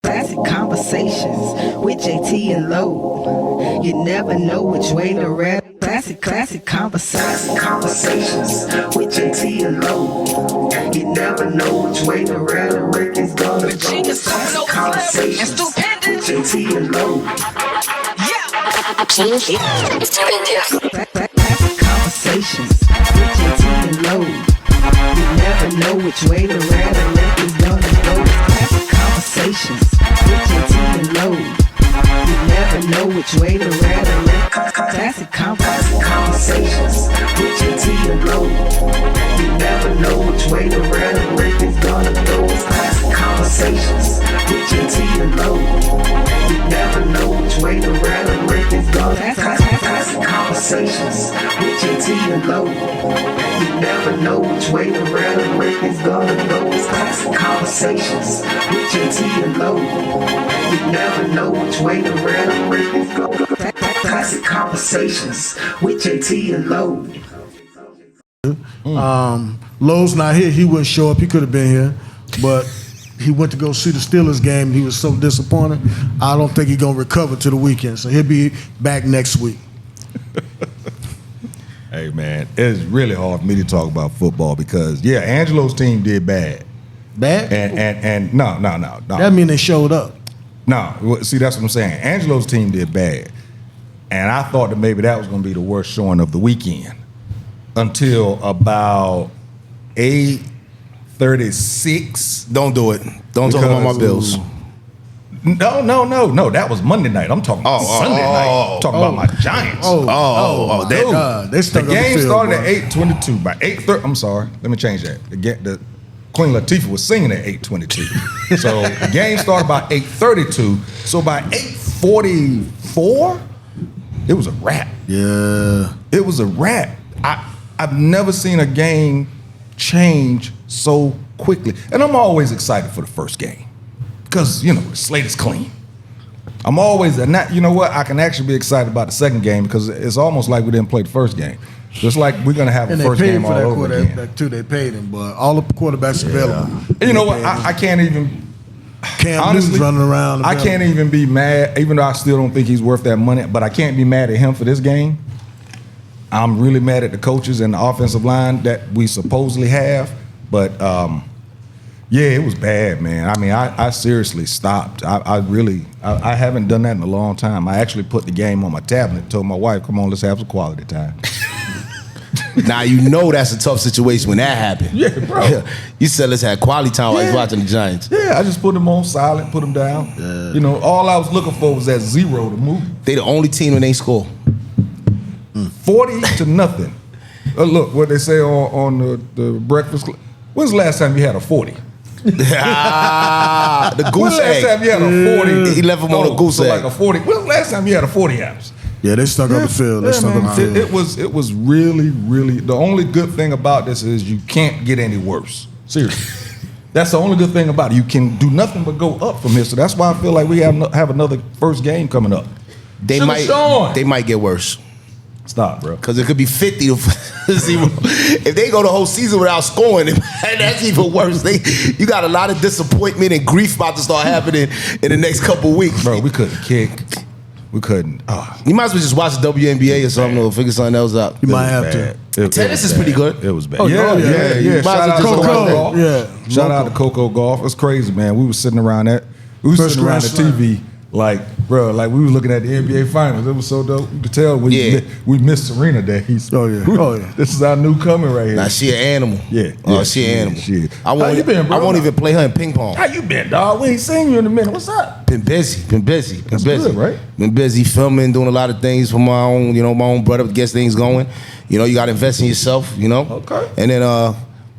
Classic conversations with JT and Low. You never know which way to rap. Classic conversations with JT and Low. You never know which way the rhetoric is gonna go. Classic conversations with JT and Low. Classic conversations with JT and Low. You never know which way the rhetoric is gonna go. Classic conversations with JT and Low. You never know which way the rhetoric. Classic conversations with JT and Low. You never know which way the rhetoric is gonna go. Classic conversations with JT and Low. You never know which way the rhetoric is gonna go. Classic conversations with JT and Low. You never know which way the rhetoric is gonna go. Classic conversations with JT and Low. You never know which way the rhetoric is gonna go. Classic conversations with JT and Low. Lowe's not here. He wouldn't show up. He could have been here, but he went to go see the Steelers game. And he was so disappointed. I don't think he's gonna recover to the weekend, so he'll be back next week. Hey man, it's really hard for me to talk about football because Angelo's team did bad. Bad? And no. That mean they showed up. No, see that's what I'm saying. Angelo's team did bad, and I thought that maybe that was going to be the worst showing of the weekend until about 8:36. Don't do it. Don't talk about my Bills. No. That was Monday night. I'm talking about Sunday night. I'm talking about my Giants. The game started at 8:22. By 8:30, I'm sorry. Let me change that. The Queen Latifah was singing at 8:22. So the game started by 8:32. So by 8:44, it was a wrap. Yeah. It was a wrap. I've never seen a game change so quickly. And I'm always excited for the first game. Because, the slate is clean. I'm always, and that, you know what, I can actually be excited about the second game because it's almost like we didn't play the first game. Just like we're going to have a first game all over again. That too, they paid him, but all the quarterbacks available. And you know what, I can't even, honestly, running around. I can't even be mad, even though I still don't think he's worth that money, but I can't be mad at him for this game. I'm really mad at the coaches and the offensive line that we supposedly have, but it was bad, man. I mean, I seriously stopped. I haven't done that in a long time. I actually put the game on my tablet and told my wife, come on, let's have some quality time. Now that's a tough situation when that happened. Yeah, bro. You said let's have quality time while he's watching the Giants. Yeah, I just put them on silent, put them down. Yeah. All I was looking for was that 0 to move. They the only team that ain't score. 40-0. Look, what they say on the breakfast. When's the last time you had a 40? The goose egg. Last time you had a 40? He left him on a goose egg. Like a 40. When's the last time you had a 40 ounce? Yeah, they stuck on the field. It was really, really. The only good thing about this is you can't get any worse. Seriously, that's the only good thing about it. You can do nothing but go up from here. So that's why I feel like we have another first game coming up. They might get worse. Stop, bro. Because it could be 50-0. If they go the whole season without scoring, that's even worse. You got a lot of disappointment and grief about to start happening in the next couple weeks. Bro, we couldn't kick. We couldn't. You might as well just watch the WNBA or something or figure something else out. You might have to. Tennis is pretty good. It was bad. Yeah. Shout out to Coco. Yeah. Shout out to Coco Golf. It's crazy, man. We were sitting around the TV. Like, bro, like we were looking at the NBA Finals. It was so dope. You could tell we missed Serena days. Oh yeah. This is our new coming right here. Nah, she an animal. Yeah. She an animal. Shit. How you been, bro? I won't even play her in ping pong. How you been, dog? We ain't seen you in a minute. What's up? Been busy. That's good, right? Been busy filming, doing a lot of things for my own brother to get things going. You got to invest in yourself, Okay. And then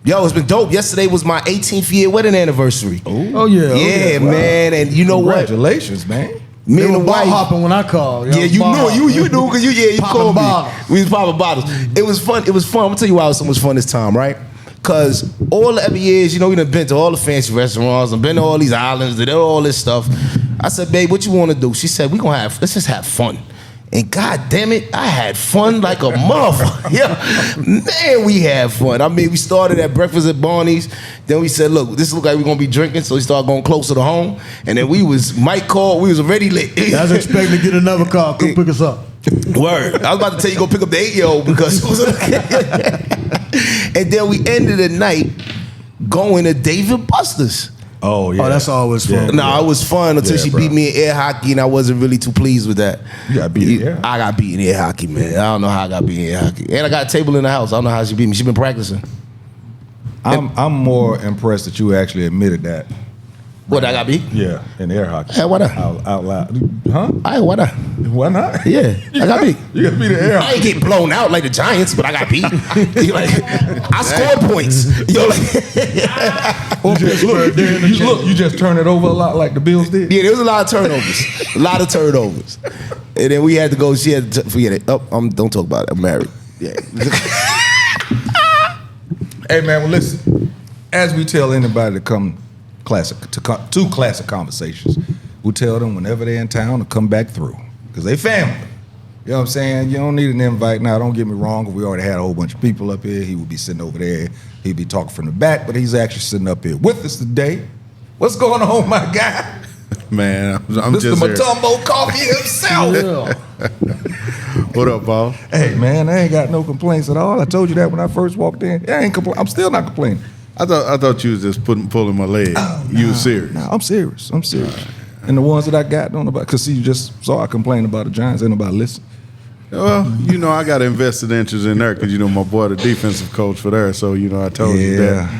it's been dope. Yesterday was my 18th year wedding anniversry. Oh yeah. Yeah, man. And you know what? Congratulations, man. Me and the wife hopping when I called. Yeah, you knew because you called me. We was popping bottles. It was fun. I'm gonna tell you why it was so much fun this time, right? Cause all the other years, we done been to all the fancy restaurants, and been to all these islands, did all this stuff. I said, babe, what you want to do? She said, let's just have fun. And God damn it, I had fun like a motherfucker. Yeah, man, we had fun. I mean, we started at breakfast at Barney's. Then we said, look, this look like we're gonna be drinking, so we started going closer to home. And then Mike called, we was already lit. I was expecting to get another car. Come pick us up. Word. I was about to tell you go pick up the 8-year-old because it was and then we ended the night going to Dave & Buster's. Oh yeah. Oh, that's always fun. It was fun until she beat me in air hockey, and I wasn't really too pleased with that. You got beat in air? I got beat in air hockey, man. I don't know how I got beat in air hockey. And I got a table in the house. I don't know how she beat me. She been practicing. I'm more impressed that you actually admitted that. What, I got beat? Yeah, in air hockey. Hey, why not? Out loud. Huh? Hey, why not? Why not? Yeah, I got beat. You got beat in air I hockey. ain't get blown out like the Giants, but I got beat. You're like, I scored points. You're like, You just turn it over a lot like the Bills did. yeah, there was a lot of turnovers. And then we had to go. She had to forget it. Oh, don't talk about it. I'm married. Yeah. Hey man, well listen. As we tell anybody to come to Classic Conversations, we tell them whenever they're in town to come back through because they family. You know what I'm saying? You don't need an invite now. Don't get me wrong. If we already had a whole bunch of people up here, he would be sitting over there. He'd be talking from the back, but he's actually sitting up here with us today. What's going on, my guy? Man, I'm Mr. just here. Matumbo Coffee himself. What up, Paul? Hey man, I ain't got no complaints at all. I told you that when I first walked in. I ain't I'm still not complaining. I thought you was just pulling my leg. You was serious. Nah, I'm serious. And the ones that I got don't nobody. Cause see, you just saw I complain about the Giants. Ain't nobody listen. Well, I got invested interest in there because my boy, the defensive coach for there. So I told you that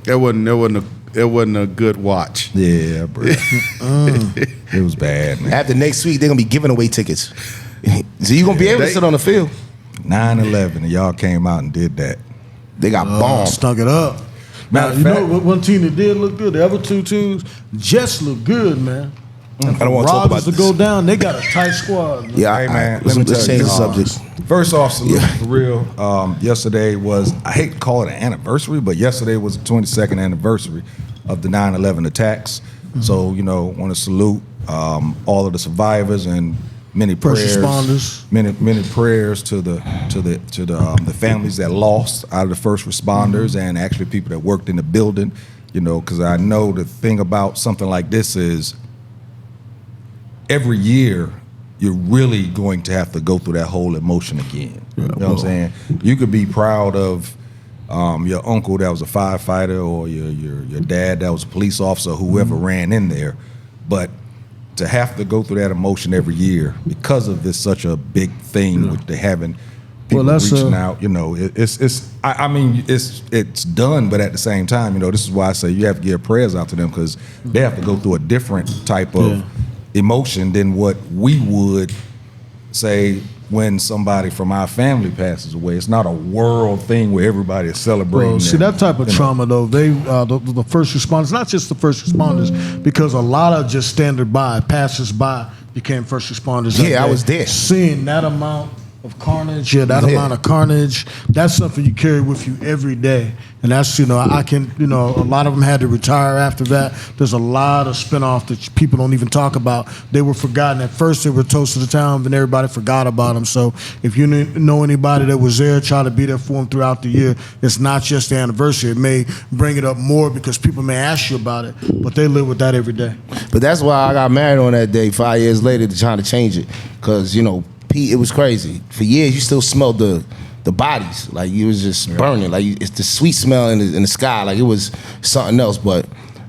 it wasn't a good watch. Yeah, bro. It was bad, man. After next week, they're gonna be giving away tickets. So you gonna be able to sit on the field. 9/11, and y'all came out and did that. They got bombed. Stunk it up. Now, Matter you of know fact- what one team that did look good? The other two teams just look good, man. I don't want to talk about Rodgers to this. go down, they got a tight squad. Man. Yeah, Hey man, let's let me tell change you. the subject. First off, salute for real. Yesterday was, I hate to call it an anniversary, but yesterday was the 22nd anniversary of the 9/11 attacks. So want to salute all of the survivors and many First prayers, responders. many prayers to the families that lost out of the first responders and actually people that worked in the building. Because I know the thing about something like this is every year you're really going to have to go through that whole emotion again. You know what I'm saying? You could be proud of your uncle that was a firefighter or your dad that was a police officer, whoever ran in there, but to have to go through that emotion every year because of this such a big thing, which they haven't people reaching out. It's done, but at the same time, this is why I say you have to give prayers out to them because they have to go through a different type of emotion than what we would say when somebody from our family passes away. It's not a world thing where everybody is celebrating. Well, see, that type of trauma, though, they the first responders, not just the first responders, because a lot of just standard by, passers-by became first responders. Yeah, I was there. Seeing that amount of carnage, amount of carnage, that's something you carry with you every day. And that's, I can, a lot of them had to retire after that. There's a lot of spinoff that people don't even talk about. They were forgotten. At first, they were toast of the town, then everybody forgot about them. So if you know anybody that was there, try to be there for them throughout the year. It's not just the anniversary. It may bring it up more because people may ask you about it, but they live with that every day. But that's why I got married on that day 5 years later to trying to change it. Because, Pete, it was crazy. For years, you still smelled the bodies. Like, you was just burning. Like, it's the sweet smell in the sky. Like, it was something else. But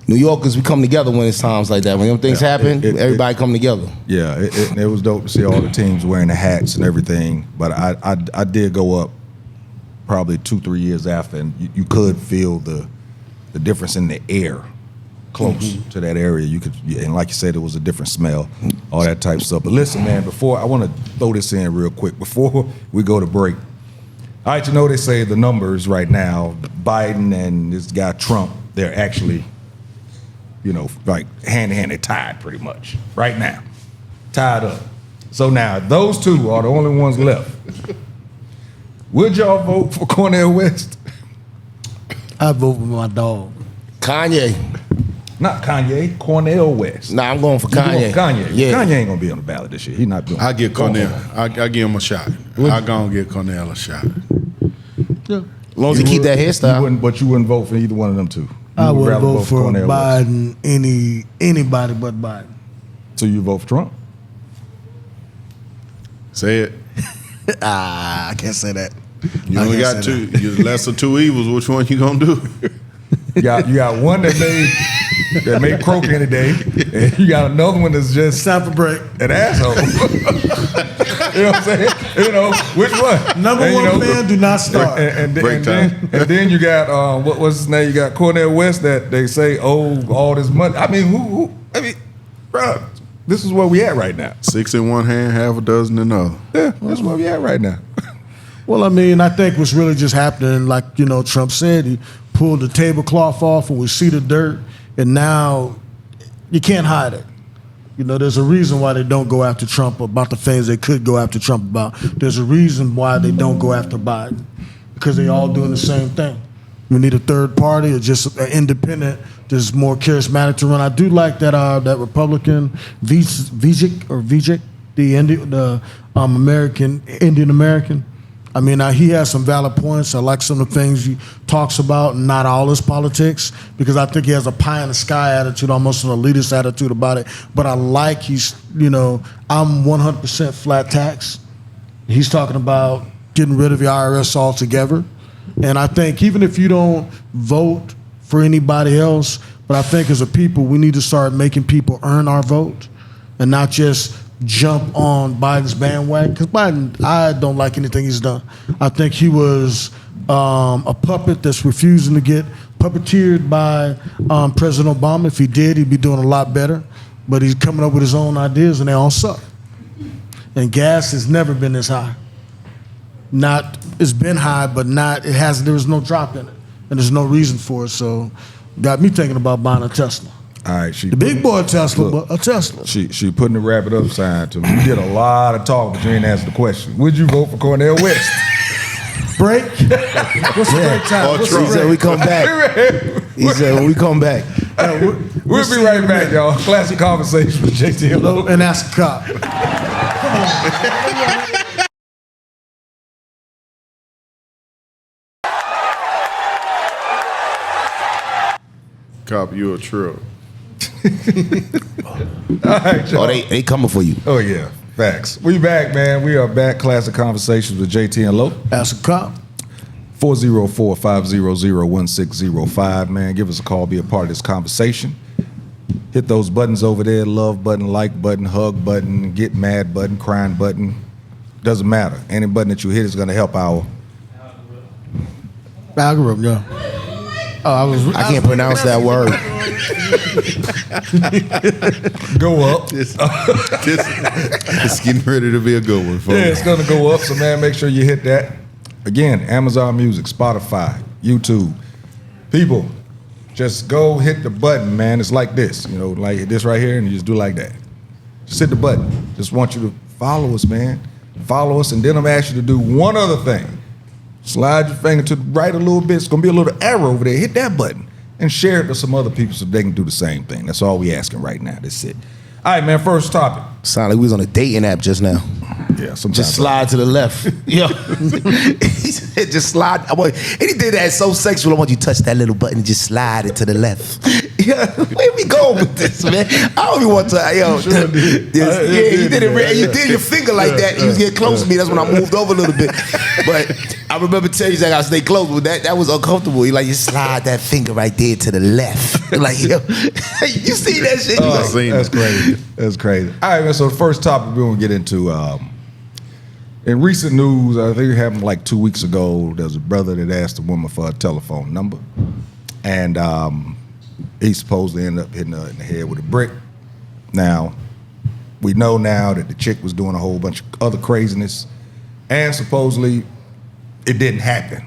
New Yorkers, we come together when it's times like that. When them things happen, everybody come together. Yeah, it was dope to see all the teams wearing the hats and everything. But I did go up probably 2-3 years after, and you could feel the difference in the air close to that area. You could, and like you said, it was a different smell, all that type of stuff. But listen, man, before I want to throw this in real quick before we go to break. All right, they say the numbers right now, Biden and this guy Trump, they're actually, like hand in hand, they're tied pretty much right now, tied up. So now those two are the only ones left. Would y'all vote for Cornel West? I vote with my dog. Kanye. Not Kanye, Cornel West. Nah, I'm going for You going Kanye. for Kanye. Yeah. Kanye ain't gonna be on the ballot this year. He not doing. I get Go Cornell. on. I give him a shot. I gonna get Cornell a shot. Yeah. As long as he keep that hairstyle. But you wouldn't vote for either one of them two. I would rather vote for Cornel West. Biden, anybody but Biden. So you vote for Trump? Say it. I can't say that. You I only can't got say two. You're the lesser two evils. Which one you gonna do? You got one that made croak any day, and you got another one that's just It's time for break. an asshole. You know what I'm saying? You know which one? Number And, you one know, fan, do not start. Break time. Then you got what's his name? You got Cornel West that they say all this money. I mean, who? I mean, bro, this is where we at right now. 6 in one hand, half a dozen in the other. Yeah, that's where we at right now. Well, I mean, I think what's really just happening, like, Trump said, he pulled the tablecloth off and we see the dirt, and now you can't hide it. There's a reason why they don't go after Trump about the things they could go after Trump about. There's a reason why they don't go after Biden, because they all doing the same thing. We need a third party or just an independent that's more charismatic to run. I do like that that Republican Vijay, the Indian American. I mean, he has some valid points. I like some of the things he talks about, and not all his politics, because I think he has a pie in the sky attitude, almost an elitist attitude about it. But I like I'm 100% flat tax. He's talking about getting rid of the IRS altogether. And I think even if you don't vote for anybody else, but I think as a people, we need to start making people earn our vote and not just jump on Biden's bandwagon, because Biden, I don't like anything he's done. I think he was a puppet that's refusing to get puppeteered by President Obama. If he did, he'd be doing a lot better. But he's coming up with his own ideas, and they all suck. And gas has never been this high. It's been high, but there was no drop in it, and there's no reason for it. So, got me thinking about buying a Tesla. All right, The big boy Tesla, but a Tesla. She putting the wrap it up sign to me. You did a lot of talk, but you ain't answered the question. Would you vote for Cornel West? Break? What's the break time? Or What's Trump. He said we come back. He said when we come back. We'll be right back, y'all. Classic conversation with JT and Low. And ask a cop. Cop, you a trip. All right, y'all. Oh, they coming for you. Oh, yeah. Facts. We back, man. We are back. Classic Conversations with JT and Low. Ask a cop. 404-500-1605, man. Give us a call. Be a part of this conversation. Hit those buttons over there. Love button, like button, hug button, get mad button, crying button. Doesn't matter. Any button that you hit is going to help our... Algorithm, yeah. Oh, I can't pronounce that word. Go up. It's getting ready to be a good one, folks. Yeah, it's going to go up. So, man, make sure you hit that. Again, Amazon Music, Spotify, YouTube. People, just go hit the button, man. It's like this, like this right here, and you just do like that. Just hit the button. Just want you to follow us, man. Follow us, and then I'm going to ask you to do one other thing. Slide your finger to the right a little bit. It's going to be a little arrow over there. Hit that button and share it to some other people so they can do the same thing. That's all we asking right now. That's it. All right, man, first topic. Sound like we was on a dating app just now. Yeah, sometimes. Just slide to the left. Yo. He said just slide. And he did that so sexual. I want you to touch that little button and just slide it to the left. Yeah, where we going with this, man? I don't even want to. Yo, Sure did. you did it. You did your finger like that. You was getting close to me. That's when I moved over a little bit. But I remember telling you that I gotta stay close. But that was uncomfortable. You just slide that finger right there to the left. Like, yo, you see that shit? I seen That's it. crazy. That's crazy. All right, man. So the first topic we're gonna get into. In recent news, I think it happened like 2 weeks ago. There was a brother that asked a woman for a telephone number, and he supposedly ended up hitting her in the head with a brick. Now, we know now that the chick was doing a whole bunch of other craziness, and supposedly it didn't happen.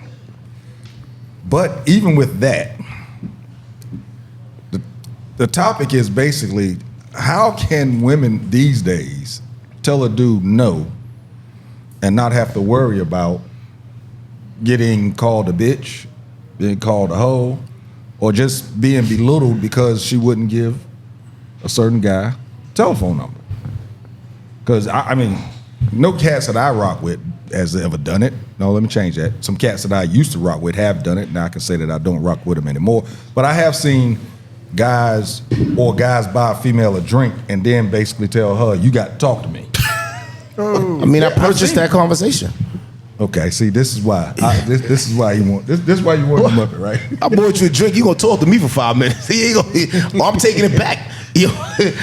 But even with that, the topic is basically, how can women these days tell a dude no and not have to worry about getting called a bitch, being called a hoe, or just being belittled because she wouldn't give a certain guy a telephone number. Because, I mean, no cats that I rock with has ever done it. No, let me change that. Some cats that I used to rock with have done it. Now I can say that I don't rock with them anymore. But I have seen guys buy a female a drink and then basically tell her, you got to talk to me. I mean, I purchased that conversation. Okay, see, this is why. This is why you want this is why you want the Muppet, right? I bought you a drink. You gonna talk to me for 5 minutes? He ain't gonna. I'm taking it back.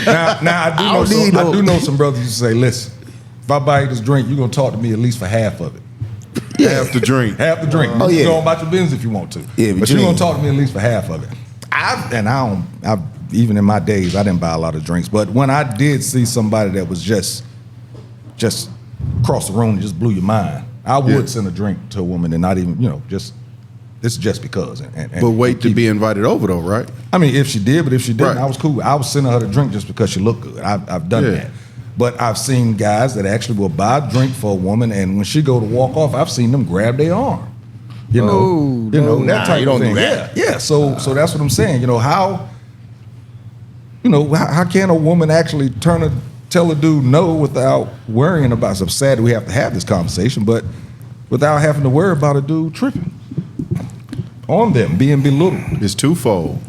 Now I do know some brothers who say, listen, if I buy you this drink, you're gonna talk to me at least for half of it. Yeah. Half the drink. Half the drink. Oh, You yeah. go about your business if you want to. Yeah, but you're gonna talk to me at least for half of it. I've even in my days, I didn't buy a lot of drinks. But when I did see somebody that was just across the room and just blew your mind, I would send a drink to a woman and not even, this is just because. But wait to be invited over though, right? I mean, if she did, but if she didn't, Right. I was cool. I was sending her the drink just because she looked good. I've done that. But I've seen guys that actually will buy a drink for a woman, and when she go to walk off, I've seen them grab their arm. That type you of don't thing. do that. Yeah. So that's what I'm saying. How can a woman actually tell a dude no without worrying about? So I'm sad that we have to have this conversation, but without having to worry about a dude tripping on them, being belittled. It's twofold.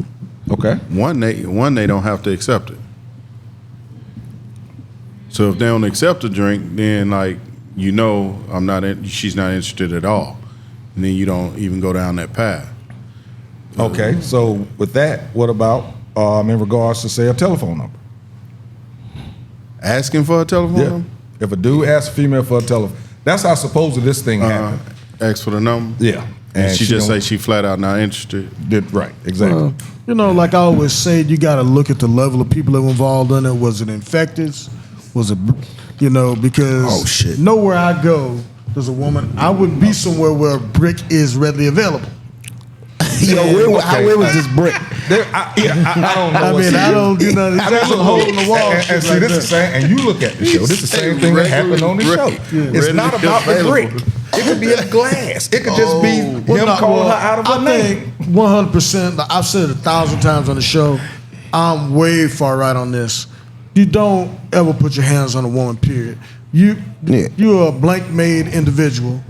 Okay. One, they don't have to accept it. So if they don't accept the drink, then she's not interested at all, and then you don't even go down that path. Okay, so with that, what about in regards to, say, a telephone number? Asking for a telephone number? If a dude asks a female for a telephone, that's how supposedly this thing happened. Ask for the number? Yeah. And she just say she flat out not interested. Right, exactly. Like I always say, you got to look at the level of people that were involved in it. Was it infected? Was it, because nowhere I go, there's a woman. I wouldn't be somewhere where a brick is readily available. Where was this brick? I don't know. I don't do nothing. There's a hole in the wall. And see, this is the same. And you look at the show. This is the same thing that happened on the show. It's not about the brick. It could be a glass. It could just be him calling her out of her name. 100%. I've said it 1,000 times on the show. I'm way far right on this. You don't ever put your hands on a woman, period. You're a blank-made individual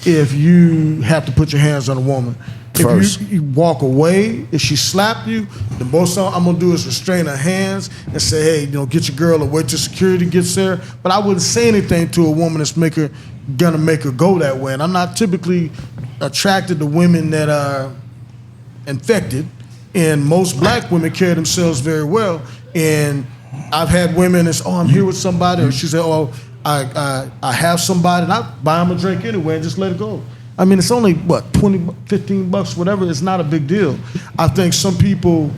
if you have to put your hands on a woman. First. If you walk away, if she slapped you, the most I'm going to do is restrain her hands and say, hey, get your girl or wait till security gets there. But I wouldn't say anything to a woman that's gonna make her go that way. And I'm not typically attracted to women that are infected. And most black women carry themselves very well. And I've had women that's, I'm here with somebody, or she said, I have somebody, and I buy them a drink anyway and just let it go. I mean, it's only, $20, $15, whatever. It's not a big deal. I think some people,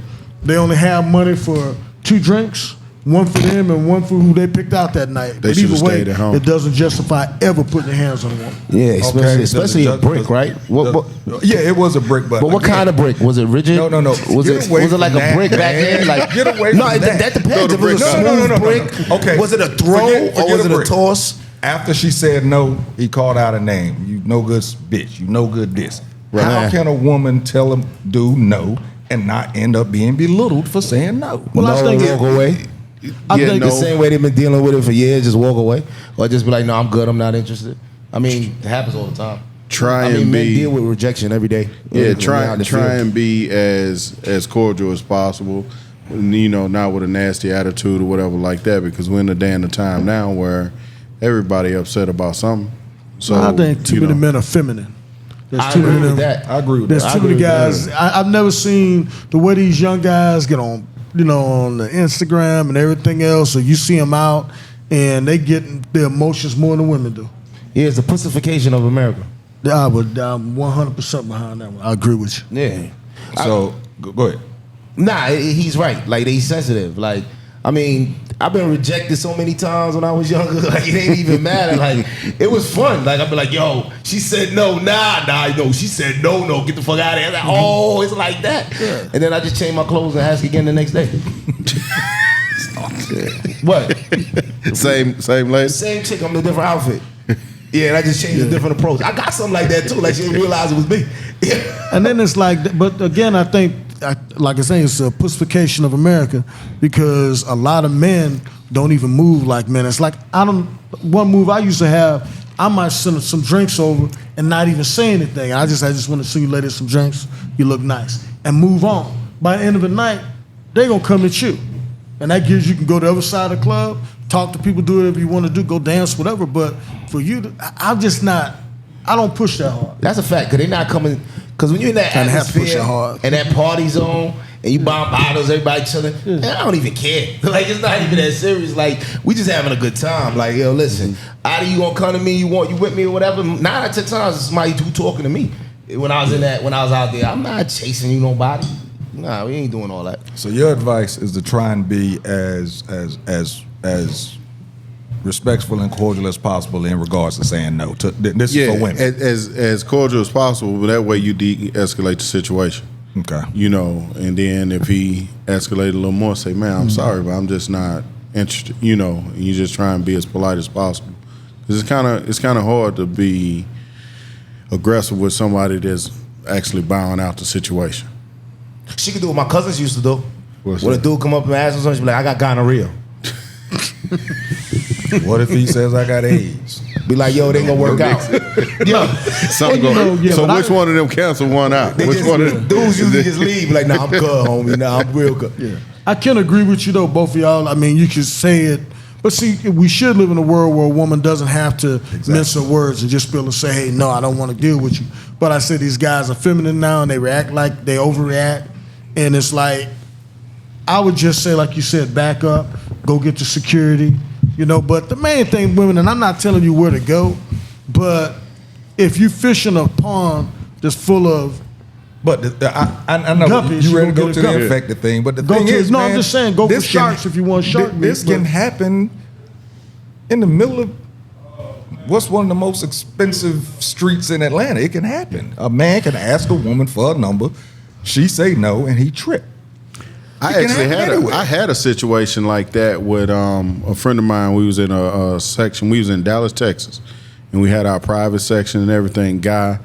they only have money for 2 drinks, one for them and one for who they picked out that night. They but either way, stayed at home. it doesn't justify ever putting your hands on a woman. Yeah, especially a brick, right? Yeah, it was a brick, but what kind of brick? Was it rigid? No. Was it like a brick back then? Like, get away from that. That depends. If it was a smooth brick, okay. Was it a throw or was it a brick. toss? After she said no, he called out a name. You no good bitch. You no good this. Right. How can a woman tell a dude no and not end up being belittled for saying no? Well, I think walk away. I think the same way they've been dealing with it for years, just walk away, or just be like, no, I'm good, I'm not interested. I mean, it happens all the time. Men deal with rejection every day. Yeah, try and be as cordial as possible. Not with a nasty attitude or whatever like that, because we're in a day and a time now where everybody upset about something. So I think too many men are feminine. I agree with that. There's too many guys. I've never seen the way these young guys get on, on the Instagram and everything else. So you see them out, and they get their emotions more than women do. Yeah, it's the pussification of America. I'm 100% behind that one. I agree with you. Yeah. So go ahead. Nah, he's right. Like, they sensitive. Like, I mean, I've been rejected so many times when I was younger. Like, it ain't even matter. Like, it was fun. Like, I'd be like, yo, she said no. Nah, she said no, get the fuck out of here. Like, oh, it's like that. Yeah. And then I just change my clothes and ask again the next day. What? Same lady? Same chick, I'm in a different outfit. Yeah, and I just changed a different approach. I got something like that too. Like, she didn't realize it was me. And then it's like, but again, I think like I say, it's a pussification of America because a lot of men don't even move like men. It's like one move I used to have, I might send some drinks over and not even say anything. I just want to send you ladies some drinks. You look nice, and move on. By the end of the night, they gonna come at you, and that gives you can go to the other side of the club, talk to people, do whatever you want to do, go dance, whatever. But for you, I'm just not. I don't push that hard. That's a fact, because they're not coming. Because when you're in that atmosphere and that party zone and you buying bottles, everybody chilling, man, I don't even care. Like, it's not even that serious. Like, we just having a good time. Like, yo, listen, either you gonna come to me, you with me or whatever. 9 out of 10 times, it's somebody who talking to me. When I was out there, I'm not chasing you nobody. Nah, we ain't doing all that. So your advice is to try and be as respectful and cordial as possible in regards to saying no. This is for women. As cordial as possible, but that way you de-escalate the situation. Okay. You know, and then if he escalated a little more, say, man, I'm sorry, but I'm just not interested. You know, and you just try and be as polite as possible. Because it's kind of hard to be aggressive with somebody that's actually bowing out the situation. She could do what my cousins used to do. What's when that? a dude come up and ask him something, she be like, I got gonorrhea. What if he says I got AIDS? Be like, yo, they gonna work out. Yo, So which one of them cancel one out? Which one of them? Dudes usually just leave. Like, nah, I'm good, homie. Nah, I'm real good. Yeah. I can agree with you though, both of y'all. I mean, you can say it, but see, we should live in a world where a woman doesn't have to mince her words and just be able to say, hey, no, I don't want to deal with you. But I said these guys are feminine now and they react like they overreact. And it's like, I would just say, like you said, back up, go get the security, you know. But the main thing, women, and I'm not telling you where to go, but if you fish in a pond that's full of But I know guppies, you ready to gonna go get to a the guppy. infected thing, but the Go thing to- is, no, man, I'm just saying, go for this sharks if you want shark meat, This can but- happen in the middle of what's one of the most expensive streets in Atlanta. It can happen. A man can ask a woman for a number, she say no, and he trip. I actually had a situation like that with a friend of mine. We was in a section. We was in Dallas, Texas, and we had our private section and everything. Guy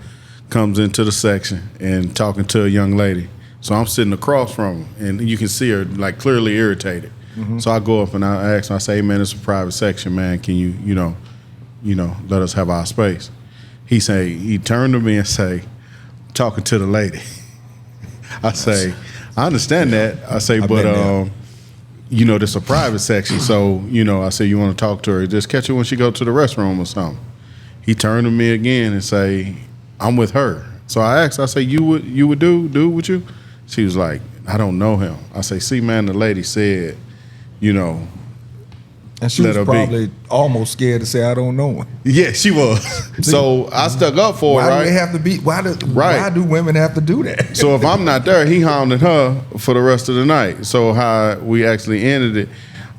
comes into the section and talking to a young lady. So I'm sitting across from him, and you can see her like clearly irritated. Mm-hmm. So I go up and I ask him. I say, "Hey man, it's a private section, man. Can you let us have our space?" He turned to me and say, talking to the lady. I say, I understand that. I say, but this is a private section, so I say you want to talk to her, just catch her when she go to the restroom or something. He turned to me again and say, I'm with her. So I asked, I say, you would do with you? She was like, I don't know him. I say, see man, the lady said, and she let was her probably almost scared to say I don't know him. Yeah, she was. So I stuck up for her, Why right? do they have to be? Why do women have to do that? So if I'm not there, he hounded her for the rest of the night. So how we actually ended it,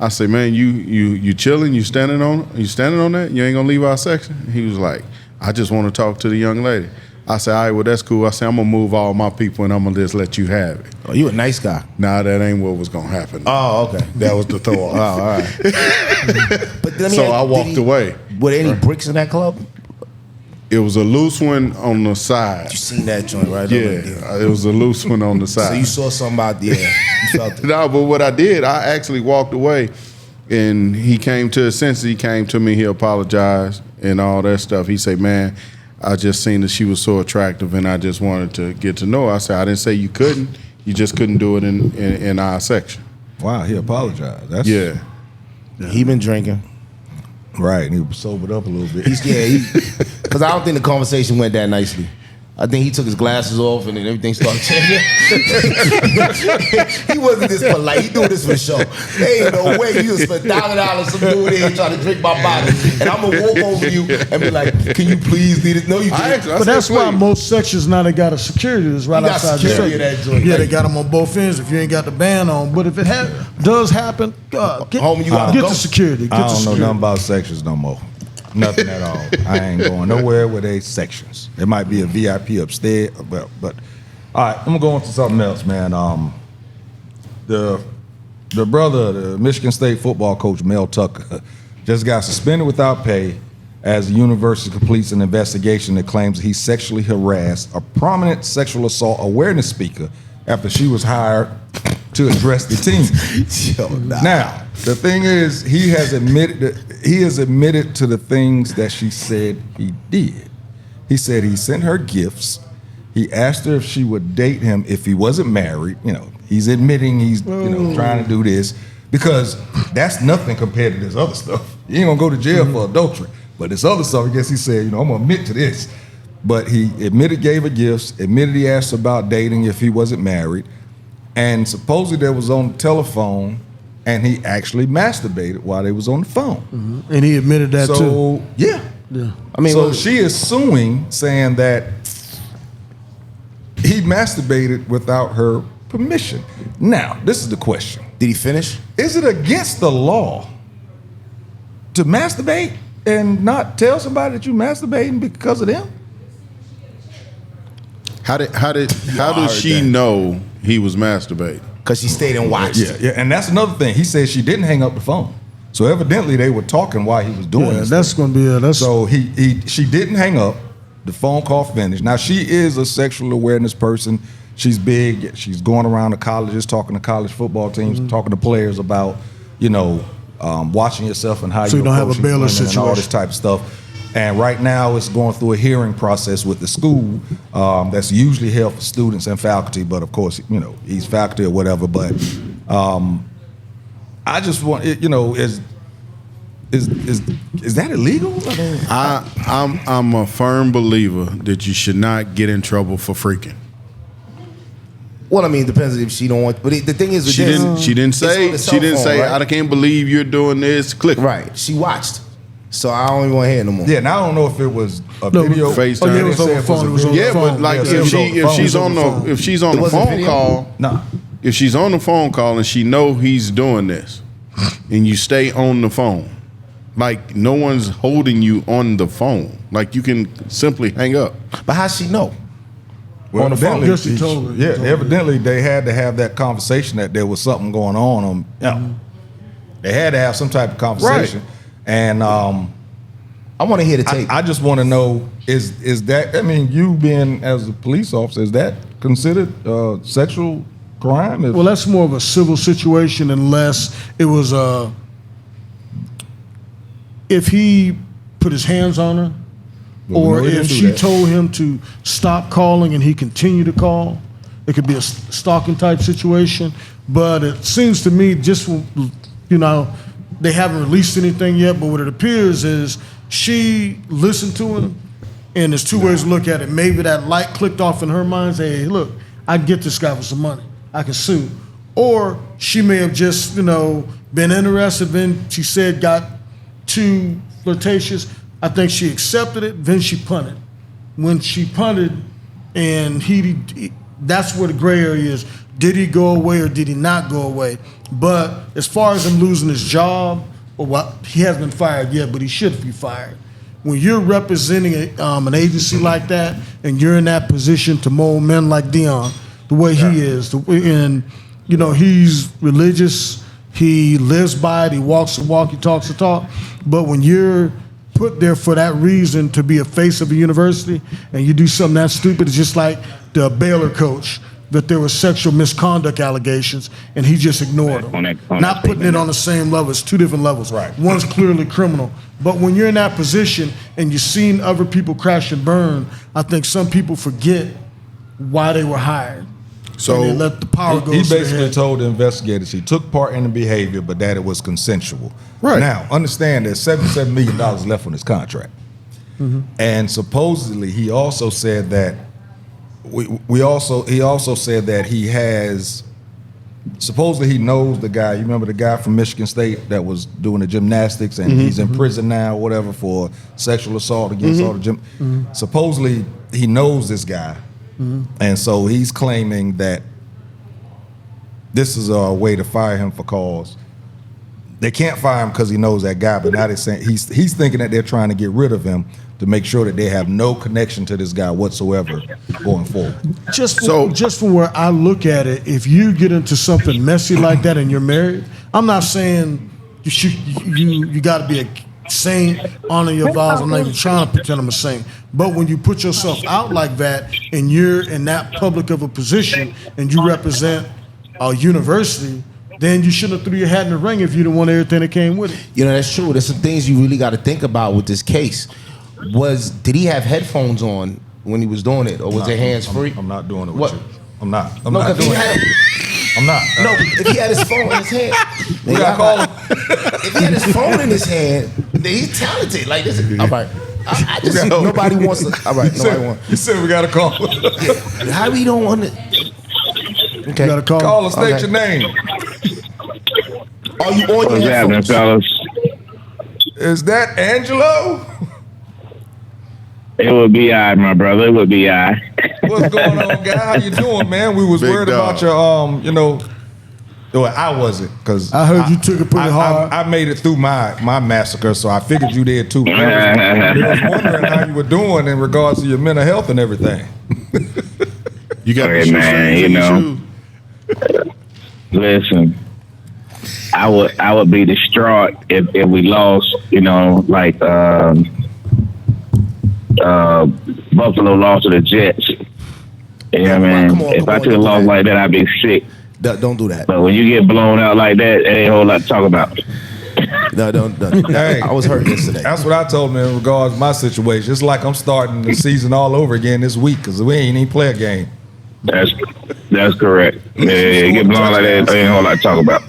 I say, man, you chilling? You standing on that? You ain't gonna leave our section? He was like, I just want to talk to the young lady. I said, all right, well that's cool. I said, I'm gonna move all my people and I'm gonna just let you have it. Oh, you a nice guy. Nah, that ain't what was gonna happen. Oh, okay. That was the throw off. Oh, all right. But let me So ask, I walked away. Were there any bricks in that club? It was a loose one on the side. You seen that joint, right? Yeah, it was a loose one on the side. So you saw something out there. You felt it. No, but what I did, I actually walked away, and he came to his senses. He came to me, he apologized and all that stuff. He said, man, I just seen that she was so attractive, and I just wanted to get to know her. I said, I didn't say you couldn't. You just couldn't do it in our section. Wow, he apologized. That's Yeah. He been drinking. right. And he sobered up a little bit. Because I don't think the conversation went that nicely. I think he took his glasses off and then everything started changing. He wasn't this polite. He doing this for show. There ain't no way you spend $1,000 some dude here trying to drink my bottle, and I'm gonna walk over you and be like, "Can you please leave this?" No, you can't. But that's why most sections now they got a security that's right You got outside the security section. in that joint. Yeah, they got them on both ends if you ain't got the band on. But if it does happen, get Homie, you gotta go. the security. Get I the don't know security. nothing about sections no more. Nothing at all. I ain't going nowhere with they sections. It might be a VIP upstairs, but all right, I'm gonna go on to something else, man. The brother, the Michigan State football coach Mel Tucker, just got suspended without pay as the university completes an investigation that claims he sexually harassed a prominent sexual assault awareness speaker after she was hired to address the team. Now, the thing is, he has admitted to the things that she said he did. He said he sent her gifts. He asked her if she would date him if he wasn't married. You know, he's admitting he's trying to do this because that's nothing compared to this other stuff. You ain't gonna go to jail for adultery. But this other stuff, I guess he said, I'm gonna admit to this. But he admitted, gave her gifts, admitted he asked about dating if he wasn't married, and supposedly they was on the telephone, and he actually masturbated while they was on the phone. Mm-hmm. And he admitted that too. Yeah. I mean, so she is suing, saying that he masturbated without her permission. Now, this is the question. Did he finish? Is it against the law to masturbate and not tell somebody that you masturbating because of them? How does she know he was masturbating? Because she stayed and watched. Yeah, and that's another thing. He said she didn't hang up the phone. So evidently they were talking while he was doing this. That's going to be So she didn't hang up. The phone call finished. Now she is a sexual awareness person. She's big. She's going around the colleges, talking to college football teams, talking to players about, watching yourself and how so you don't have a Baylor and situation, all this type of stuff. And right now it's going through a hearing process with the school that's usually held for students and faculty. But of course, he's faculty or whatever. But I just want, is that illegal? I'm a firm believer that you should not get in trouble for freaking. Well, I mean, it depends if she don't want. But the thing is, she didn't say. Right? I can't believe you're doing this. Click. Right. She watched. So I don't even want to hear it no more. Yeah, and I don't know if it was a video. FaceTime. It was over phone. But like if she's on the phone call, nah. If she's on the phone call and she know he's doing this, and you stay on the phone, like no one's holding you on the phone, like you can simply hang up. But how she know? Well, on the phone. evidently, She told her. yeah, evidently they had to have that conversation that there was something going on. They had to have some type of conversation. Right. And I want to hear the tape. I just want to know, is that, you being as a police officer, is that considered sexual crime? Well, that's more of a civil situation unless it was if he put his hands on her, or if she told him to stop calling and he continued to call. It could be a stalking type situation. But it seems to me, just they haven't released anything yet, but what it appears is she listened to him, and there's two ways to look at it. Maybe that light clicked off in her mind, say, hey, look, I can get this guy for some money. I can sue. Or she may have just, been interested, then she said got too flirtatious. I think she accepted it, then she punted. When she punted, and that's where the gray area is. Did he go away or did he not go away? But as far as him losing his job, he hasn't been fired yet, but he should be fired. When you're representing an agency like that, and you're in that position to mold men like Dion, the way he is, and he's religious, he lives by it, he walks the walk, he talks the talk. But when you're put there for that reason to be a face of a university, and you do something that stupid, it's just like the Baylor coach, that there were sexual misconduct allegations, and he just ignored them. Not putting it on the same level. It's two different levels. Right. One's clearly criminal. But when you're in that position and you've seen other people crash and burn, I think some people forget why they were hired. So and they let the power go. He to their basically head. told the investigators he took part in the behavior, but that it was consensual. Right. Now, understand there's $77 million left on his contract. Mm-hmm. And supposedly he also said that he also said that he has, supposedly he knows the guy. You remember the guy from Michigan State that was doing the gymnastics, and he's in prison now, whatever, for sexual assault against all the gym. Supposedly he knows this guy, and so he's claiming that this is a way to fire him for cause. They can't fire him because he knows that guy, but now they're saying he's thinking that they're trying to get rid of him to make sure that they have no connection to this guy whatsoever going forward. Just from where I look at it, if you get into something messy like that and you're married, I'm not saying you got to be sing, honor your vows. I'm not even trying to pretend I'm a saint. But when you put yourself out like that and you're in that public of a position and you represent a university, then you shouldn't have threw your hat in the ring if you didn't want everything that came with it. You know, that's true. There's some things you really got to think about with this case. Did he have headphones on when he was doing it, or was it hands free? I'm not doing it with What? you. I'm not. I'm No, not because doing he had. it. I'm not. No, if he had his phone in his hand, We gotta call him. if he had his phone in his hand, then he's talented. Like this. All right. I just Yo. nobody wants to. All right, nobody wants. You said we gotta call him. How we don't want to? Okay. You gotta call. Call him, state Okay. your name. Are you on What's your happening, headphones? fellas? Is that Angelo? It would be I, my brother. It would be I. What's going on, guy? How you doing, man? We was Big worried dog. about your, well, I wasn't, because I heard you took it pretty hard. I made it through my massacre, so I figured you did too. I was wondering how you were doing in regards to your mental health and everything. You got Hey, the man, shoestrings you in your know. shoes? Listen, I would be distraught if we lost. You know, like Buffalo lost to the Jets. You know what I mean? Come on, If I don't took a do loss that. like that, I'd be sick. Don't do that. But when you get blown out like that, it ain't a whole lot to talk about. No, don't. Hey. I was hurt yesterday. That's what I told him in regards to my situation. It's like I'm starting the season all over again this week, because we ain't even play a game. That's correct. Yeah, you get blown like that, ain't a whole lot to talk about.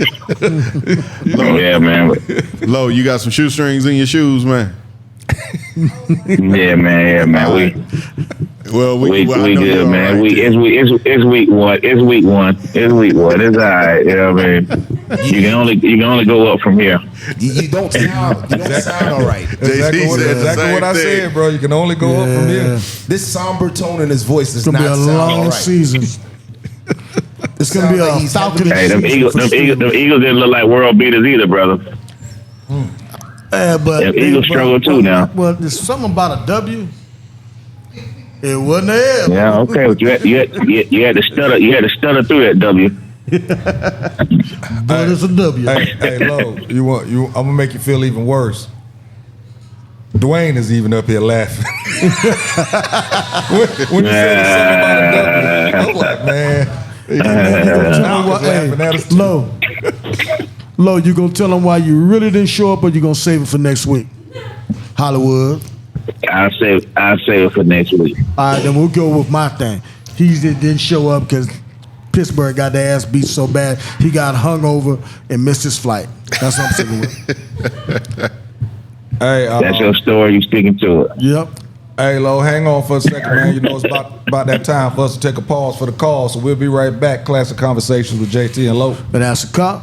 So, yeah, man. Lo, you got some shoestrings in your shoes, man. Yeah, man. Well, We I know you're good, all man. right It's week one. It's week one. It's all right. You know what I mean? You can only go up from here. You don't sound all right. Exactly what, said the exactly what I same thing. said, bro. You can only go up from here. This somber tone in his voice does It's gonna not be a sound long all right. season. It's gonna be sounds like a he's Falcon. Hey, them season Eagles, for Steve. them Eagles didn't look like world beaters either, brother. Yeah, but Them Eagles struggle too now. Well, there's something about a W. It wasn't a L. Yeah, okay. But you had to stutter. You had to stutter through that W. But it's a W. Hey, Lo, I'm gonna make you feel even worse. Dwayne is even up here laughing. when you said something about a W, I'm like, man. I was laughing at us too. Lo, you gonna tell them why you really didn't show up, or you gonna save it for next week? Hollywood. I'll save it for next week. All right, then we'll go with my thing. He didn't show up because Pittsburgh got their ass beat so bad he got hungover and missed his flight. That's what I'm saying. Hey, That's your story. You sticking to it. Yep. hey, Lo, hang on for a second, man. You know it's about that time for us to take a pause for the call, so we'll be right back. Classic Conversations with JT and Lo. But that's a cop.